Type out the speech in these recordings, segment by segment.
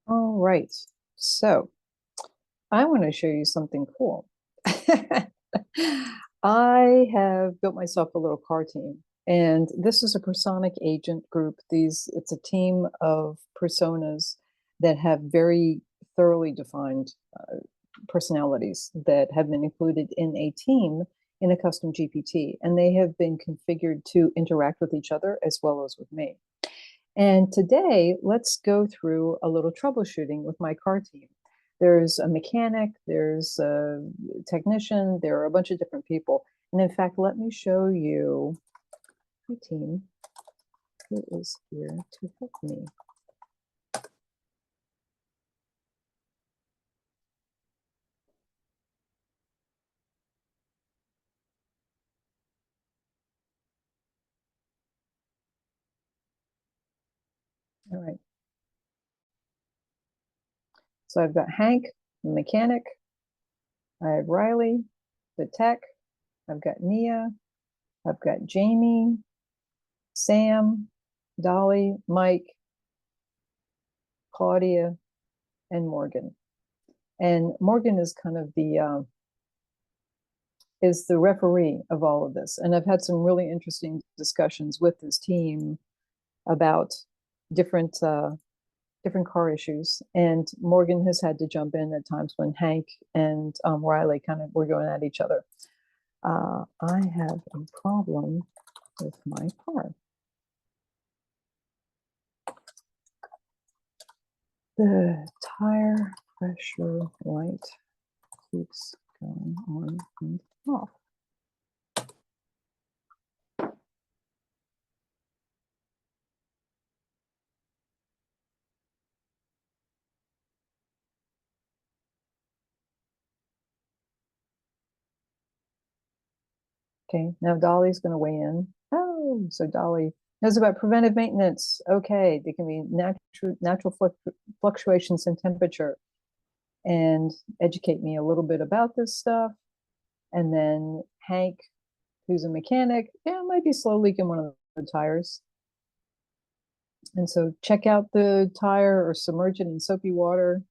All right. So I want to show you something cool. I have built myself a little car team, and this is a personic agent group. It's a team of personas that have very thoroughly defined personalities that have been included in a team in a custom GPT, and they have been configured to interact with each other as well as with me. And today, let's go through a little troubleshooting with my car team. There's a mechanic, there's a technician, there are a bunch of different people. And in fact, let me show you my team who is here to help me. All right. So I've got Hank, the mechanic. I have Riley, the tech. I've got Nia. I've got Jamie, Sam, Dolly, Mike, Claudia, and Morgan. And Morgan is kind of is the referee of all of this. And I've had some really interesting discussions with this team about different different car issues. And Morgan has had to jump in at times when Hank and Riley kind of were going at each other. I have a problem with my car. The tire pressure light keeps going on and off. Okay, now Dolly's going to weigh in. Oh, so Dolly knows about preventive maintenance. Okay, there can be natural fluctuations in temperature, and educate me a little bit about this stuff. And then Hank, who's a mechanic, yeah, might be slow leaking one of the tires. And so check out the tire or submerge it in soapy water.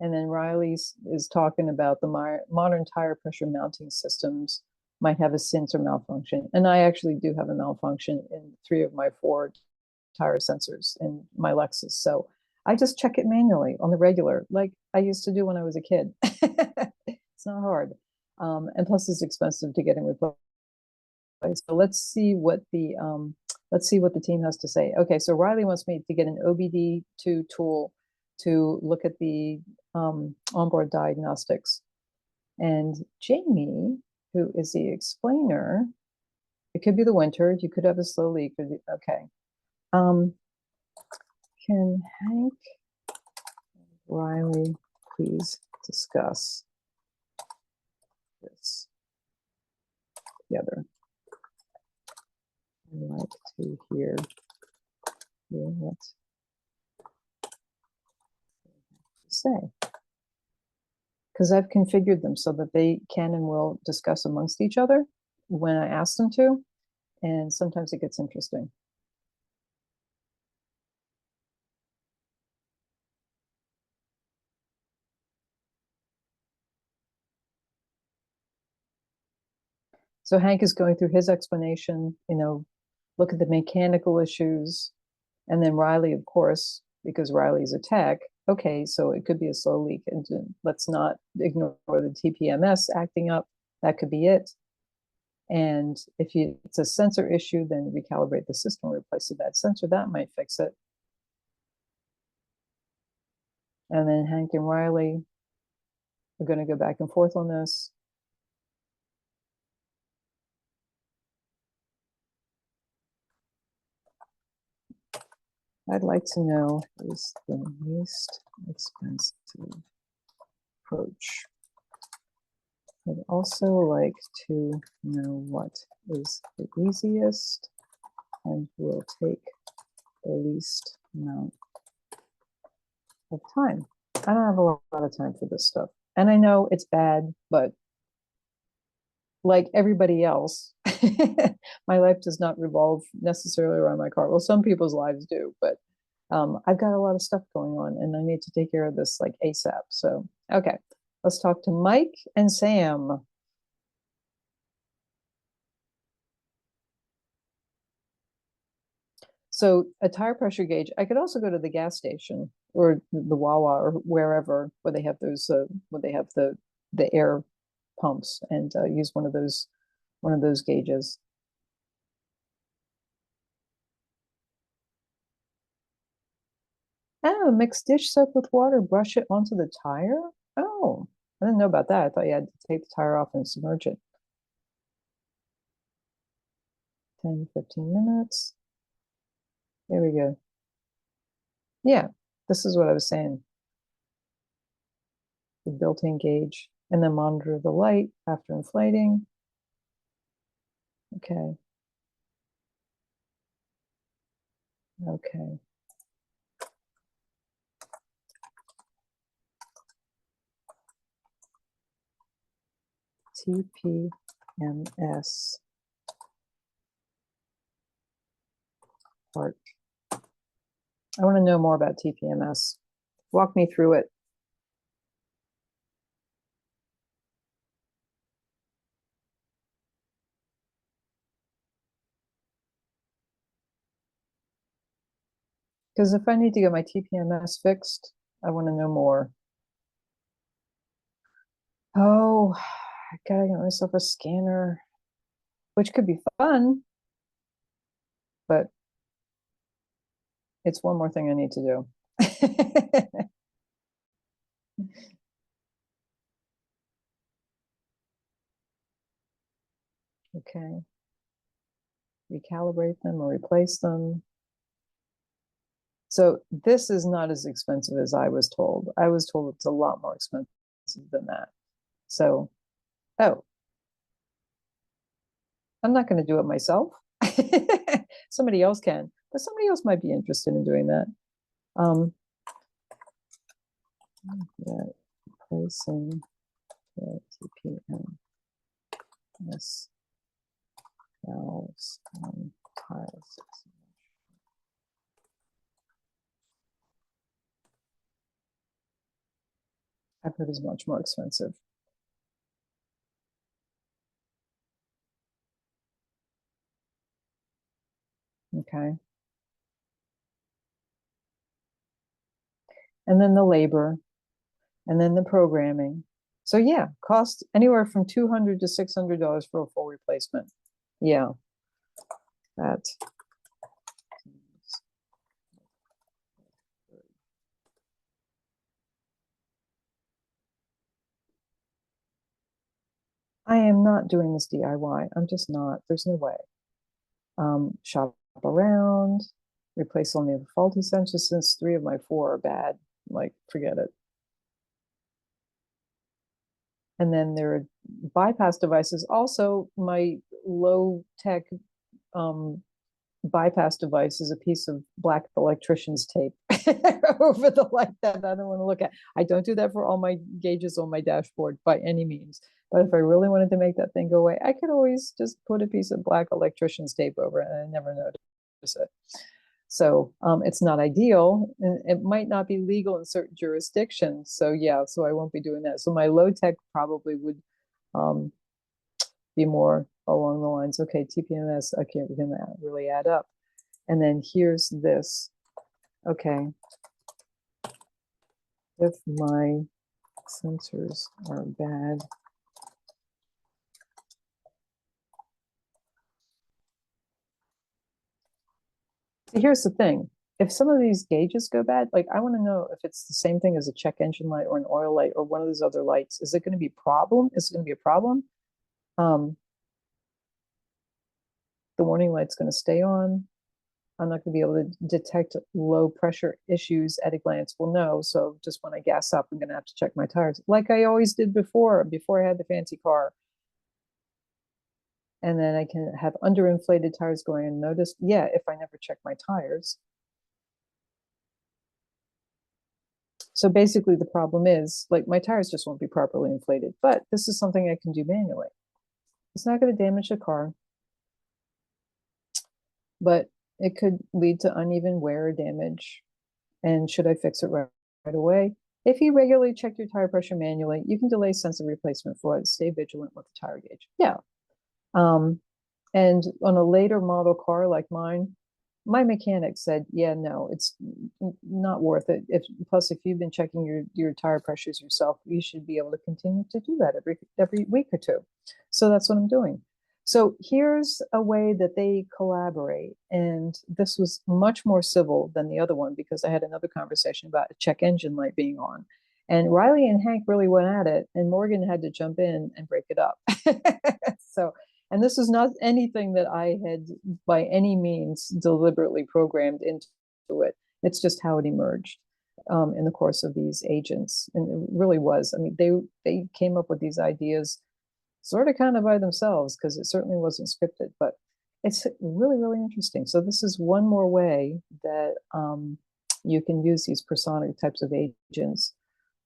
And then Riley's is talking about the modern tire pressure mounting systems might have a sensor malfunction. And I actually do have a malfunction in 3 of my 4 tire sensors in my Lexus. So I just check it manually on the regular, like I used to do when I was a kid. It's not hard. And plus it's expensive to get in replaced. So let's see what the team has to say. Okay, so Riley wants me to get an OBD2 tool to look at the onboard diagnostics. And Jamie, who is the explainer, it could be the winter, you could have a slow leak. Okay. Can Hank and Riley please discuss this together? I'd like to hear what to say. Because I've configured them so that they can and will discuss amongst each other when I ask them to, and sometimes it gets interesting. So Hank is going through his explanation, look at the mechanical issues, and then Riley, of course, because Riley's a tech, okay, so it could be a slow leak, and let's not ignore the TPMS acting up. That could be it. And if it's a sensor issue, then recalibrate the system, replace a bad sensor. That might fix it. And then Hank and Riley are going to go back and forth on this. I'd like to know is the least expensive approach. I'd also like to know what is the easiest and will take the least amount of time. I don't have a lot of time for this stuff. And I know it's bad, but like everybody else, my life does not revolve necessarily around my car. Well, some people's lives do, but I've got a lot of stuff going on and I need to take care of this like ASAP. So, okay, let's talk to Mike and Sam. So a tire pressure gauge, I could also go to the gas station or the Wawa or wherever where they have those where they have the air pumps and use one of those gauges. Oh, mix dish soap with water, brush it onto the tire. Oh, I didn't know about that. I thought you had to take the tire off and submerge it. 10, 15 minutes. There we go. Yeah, this is what I was saying. The built-in gauge, and then monitor the light after inflating. Okay. Okay. TPMS part. I want to know more about TPMS. Walk me through it. Because if I need to get my TPMS fixed, I want to know more. Oh, I gotta get myself a scanner, which could be fun, but it's one more thing I need to do. Okay. Recalibrate them or replace them. So this is not as expensive as I was told. I was told it's a lot more expensive than that. So, oh, I'm not going to do it myself. Somebody else can, but somebody else might be interested in doing that. Yeah, pricing the TPMS valves on tiles. I've heard is much more expensive. Okay. And then the labor, and then the programming. So yeah, cost anywhere from $200 to $600 for a full replacement. Yeah, that. I am not doing this DIY. I'm just not. There's no way. Shop around, replace only the faulty sensors since 3 of my 4 are bad. Like, forget it. And then there are bypass devices. Also, my low tech bypass device is a piece of black electrician's tape over the light that I don't want to look at. I don't do that for all my gauges on my dashboard by any means. But if I really wanted to make that thing go away, I could always just put a piece of black electrician's tape over it and I never notice it. So it's not ideal. And it might not be legal in certain jurisdictions. So yeah, so I won't be doing that. So my low tech probably would be more along the lines, okay, TPMS, okay, we're going to really add up. And then here's this. Okay. If my sensors are bad, here's the thing. If some of these gauges go bad, like I want to know if it's the same thing as a check engine light or an oil light or one of those other lights. Is it going to be a problem? Is it going to be a problem? The warning light's going to stay on. I'm not going to be able to detect low pressure issues at a glance. Well, no. So just when I gas up, I'm going to have to check my tires like I always did before I had the fancy car. And then I can have underinflated tires going unnoticed. Yeah, if I never check my tires. So basically the problem is like my tires just won't be properly inflated, but this is something I can do manually. It's not going to damage the car, but it could lead to uneven wear or damage. And should I fix it right away? If you regularly check your tire pressure manually, you can delay sensor replacement for it. Stay vigilant with the tire gauge. Yeah. And on a later model car like mine, my mechanic said, yeah, no, it's not worth it. Plus, if you've been checking your tire pressures yourself, you should be able to continue to do that every week or two. So that's what I'm doing. So here's a way that they collaborate. And this was much more civil than the other one because I had another conversation about a check engine light being on. And Riley and Hank really went at it, and Morgan had to jump in and break it up. So, and this is not anything that I had by any means deliberately programmed into it. It's just how it emerged in the course of these agents. And it really was. I mean, they came up with these ideas sort of kind of by themselves because it certainly wasn't scripted, but it's really, really interesting. So this is one more way that you can use these persona types of agents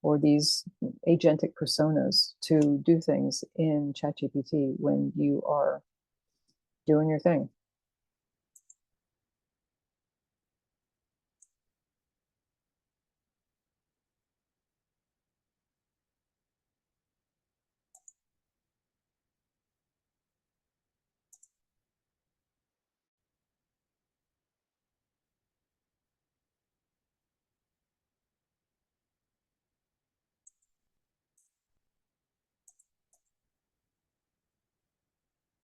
or these agentic personas to do things in ChatGPT when you are doing your thing.